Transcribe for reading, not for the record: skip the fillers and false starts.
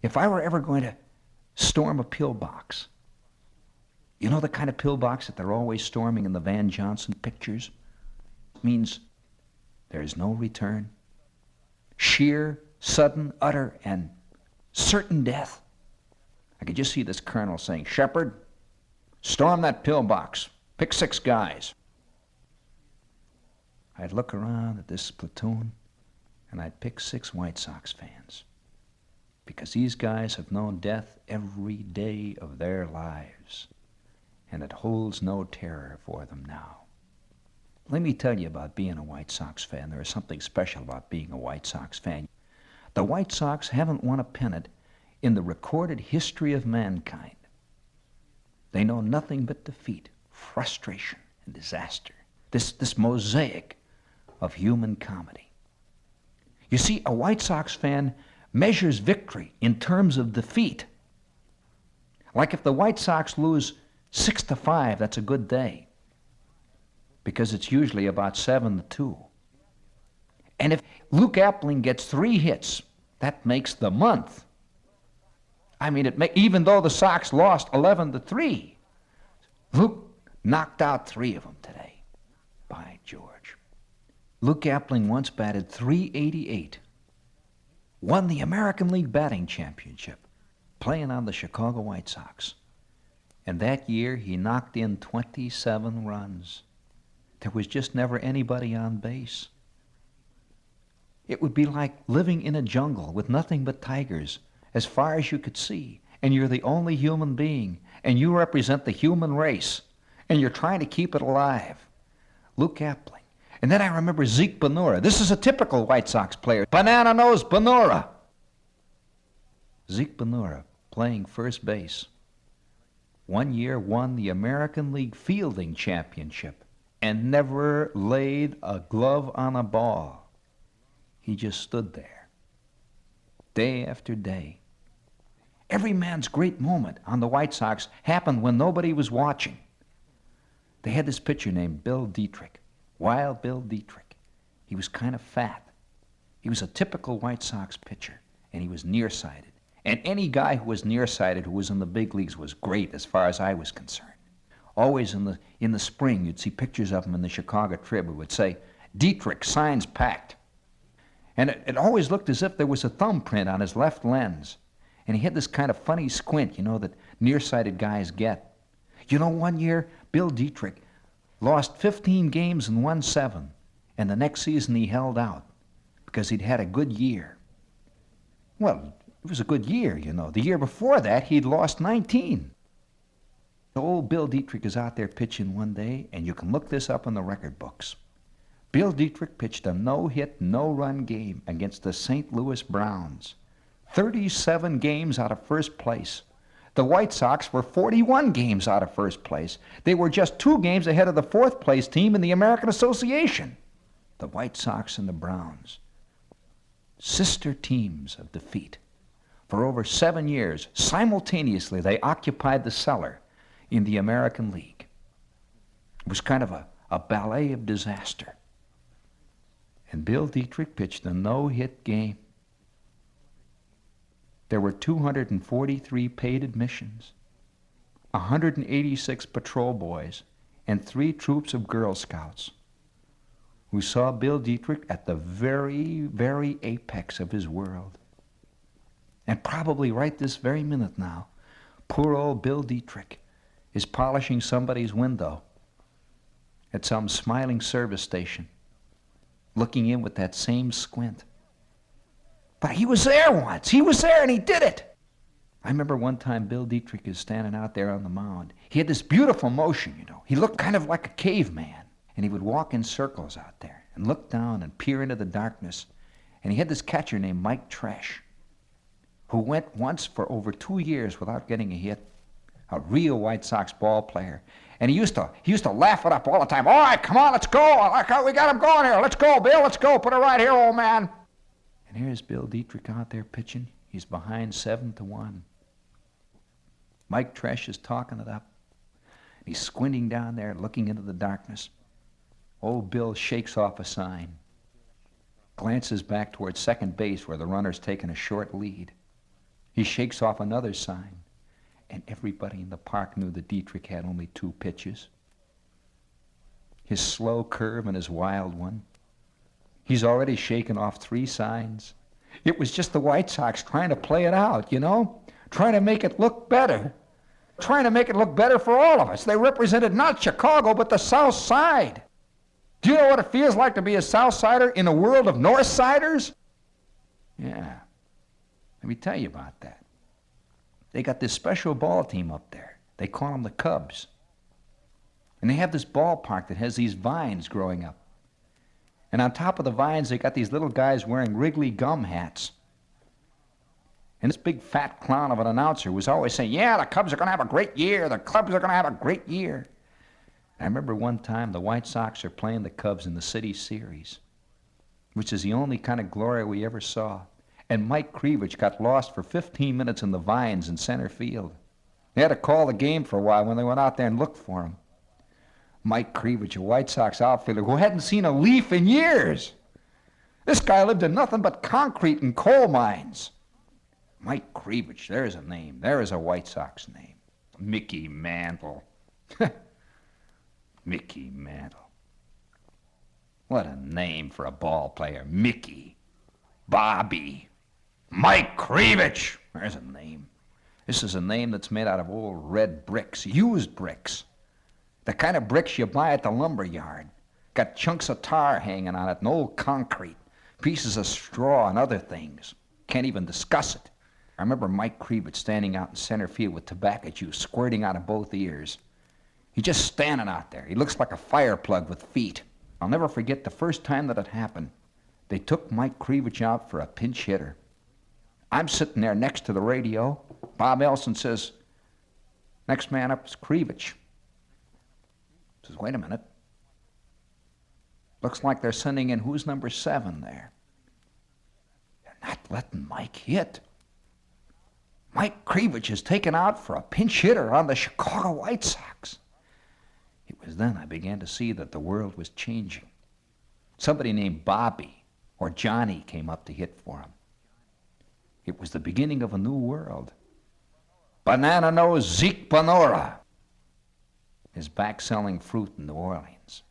If I were ever going to storm a pillbox, you know the kind of pillbox that they're always storming in the Van Johnson pictures? It means there is no return. Sheer, sudden, utter, and certain death. I could just see this colonel saying, "Shepard, storm that pillbox. Pick 6 guys." I'd look around at this platoon, and I'd pick 6 White Sox fans. Because these guys have known death every day of their lives, and it holds no terror for them now. Let me tell you about being a White Sox fan. There is something special about being a White Sox fan. The White Sox haven't won a pennant in the recorded history of mankind. They know nothing but defeat, frustration, and disaster. This mosaic of human comedy. You see, a White Sox fan measures victory in terms of defeat. Like if the White Sox lose 6-5, that's a good day, because it's usually about 7-2. And if Luke Appling gets 3 hits, that makes the month. I mean, even though the Sox lost 11-3, Luke knocked out 3 of them today. By George. Luke Appling once batted .388, won the American League batting championship, playing on the Chicago White Sox. And that year, he knocked in 27 runs. There was just never anybody on base. It would be like living in a jungle with nothing but tigers as far as you could see, and you're the only human being, and you represent the human race, and you're trying to keep it alive. Luke Appling. And then I remember Zeke Bonura. This is a typical White Sox player. Banana-nosed Bonura. Zeke Bonura playing first base. One year won the American League fielding championship and never laid a glove on a ball. He just stood there, day after day. Every man's great moment on the White Sox happened when nobody was watching. They had this pitcher named Bill Dietrich, Wild Bill Dietrich. He was kind of fat. He was a typical White Sox pitcher, and he was nearsighted. And any guy who was nearsighted who was in the big leagues was great as far as I was concerned. Always in the spring, you'd see pictures of him in the Chicago Trib. It would say, "Dietrich, signs packed." And it always looked as if there was a thumbprint on his left lens. And he had this kind of funny squint, you know, that nearsighted guys get. You know, one year, Bill Dietrich lost 15 games and won 7. And the next season he held out because he'd had a good year. Well, it was a good year, you know. The year before that, he'd lost 19. Old Bill Dietrich is out there pitching one day, and you can look this up in the record books. Bill Dietrich pitched a no-hit, no-run game against the St. Louis Browns. 37 games out of first place. The White Sox were 41 games out of first place. They were just 2 games ahead of the 4th place team in the American Association. The White Sox and the Browns. Sister teams of defeat. For over 7 years, simultaneously, they occupied the cellar in the American League. It was kind of a ballet of disaster. And Bill Dietrich pitched a no-hit game. There were 243 paid admissions, 186 patrol boys, and 3 troops of Girl Scouts who saw Bill Dietrich at the very, very apex of his world. And probably right this very minute now, poor old Bill Dietrich is polishing somebody's window at some smiling service station, looking in with that same squint. But he was there once. He was there and he did it. I remember one time Bill Dietrich is standing out there on the mound. He had this beautiful motion, you know. He looked kind of like a caveman. And he would walk in circles out there and look down and peer into the darkness. And he had this catcher named Mike Tresh, who went once for over 2 years without getting a hit. A real White Sox ball player. And he used to laugh it up all the time. "All right, come on, let's go. We got him going here. Let's go, Bill. Let's go. Put it right here, old man." And here's Bill Dietrich out there pitching. He's behind 7-1. Mike Tresh is talking it up. He's squinting down there, looking into the darkness. Old Bill shakes off a sign, glances back towards second base where the runner's taking a short lead. He shakes off another sign, and everybody in the park knew that Dietrich had only 2 pitches. His slow curve and his wild one. He's already shaken off 3 signs. It was just the White Sox trying to play it out, you know? Trying to make it look better. Trying to make it look better for all of us. They represented not Chicago, but the South Side. Do you know what it feels like to be a South Sider in a world of North Siders? Yeah. Let me tell you about that. They got this special ball team up there. They call them the Cubs. And they have this ballpark that has these vines growing up. And on top of the vines, they got these little guys wearing Wrigley gum hats. And this big fat clown of an announcer was always saying, yeah, the Cubs are going to have a great year. The Cubs are going to have a great year. And I remember one time the White Sox are playing the Cubs in the City Series, which is the only kind of glory we ever saw. And Mike Krivich got lost for 15 minutes in the vines in center field. They had to call the game for a while when they went out there and looked for him. Mike Krivich, a White Sox outfielder who hadn't seen a leaf in years. This guy lived in nothing but concrete and coal mines. Mike Krivich, there's a name. There is a White Sox name. Mickey Mantle. Mickey Mantle. What a name for a ball player. Mickey. Bobby. Mike Krivich. There's a name. This is a name that's made out of old red bricks, used bricks. The kind of bricks you buy at the lumber yard. Got chunks of tar hanging on it and old concrete, pieces of straw and other things. Can't even discuss it. I remember Mike Krivich standing out in center field with tobacco juice squirting out of both ears. He's just standing out there. He looks like a fire plug with feet. I'll never forget the first time that it happened. They took Mike Krivich out for a pinch hitter. I'm sitting there next to the radio. Bob Elson says, next man up is Krivich. Says, wait a minute. Looks like they're sending in who's number 7 there. They're not letting Mike hit. Mike Krivich is taken out for a pinch hitter on the Chicago White Sox. It was then I began to see that the world was changing. Somebody named Bobby or Johnny came up to hit for him. It was the beginning of a new world. Banana Nose Zeke Bonora is back selling fruit in New Orleans.